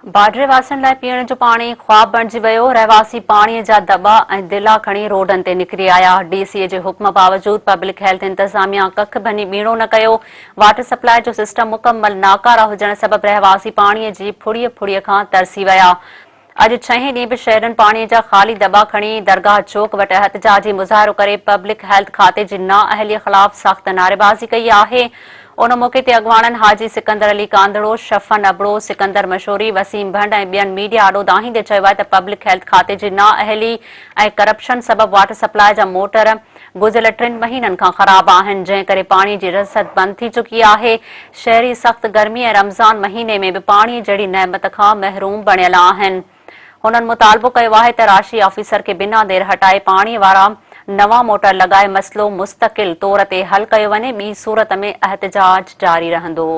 बाडरे वासन लाइ पीअण जो पाणी ख्वाब बणिजी वियो। रहवासी पाणीअ जा दॿा ऐं दिला खणी रोडनि ते निकिरी आया। डीसीए जे हुक्म बावजूद पब्लिक हेल्थ इंतजामिया कख भनी बीणो न कयो। वाटर सप्लाई जो सिस्टम मुकम्मल नाकारा हुजण सबबि रहवासी पाणीअ जी फुड़ीअ खां तरसी विया। अॼु 6 ॾींहं बि शहरनि पाणीअ जा ख़ाली दॿा खणी दरगाह चौक वटि एहतजाजी मुज़ाहिरो करे पब्लिक हेल्थ खाते जी नाअहलीअ ख़िलाफ़ सख़्त नारेबाज़ी कई आहे। उन मौक़े ते अॻवाननि हाजी सिकंदर अली कांदड़ो, शफ़न अबड़ो, सिकंदर मशूरी, वसीम भंड ऐं ॿियनि मीडिया आॾो दाहींदे चयो आहे त पब्लिक हेल्थ खाते जी नाअहली ऐं करप्शन सबबि वाटर सप्लाई जा मोटर गुज़िरियल 3 महीननि खां ख़राब आहिनि, जंहिं करे पाणीअ जी रसद बंदि थी चुकी आहे। शहरी सख़्त गर्मी ऐं रमज़ान महीने में बि पाणीअ जहिड़ी नेमत खां महरूम बणियल आहिनि। हुननि मुतालबो कयो आहे त राशि ऑफिसर खे बिना देर हटाए पाणीअ वारा नवां मोटर लॻाए मसइलो मुस्तक़िल तौर ते हल कयो वञे। ॿी सूरत में एहतजाज जारी रहंदो।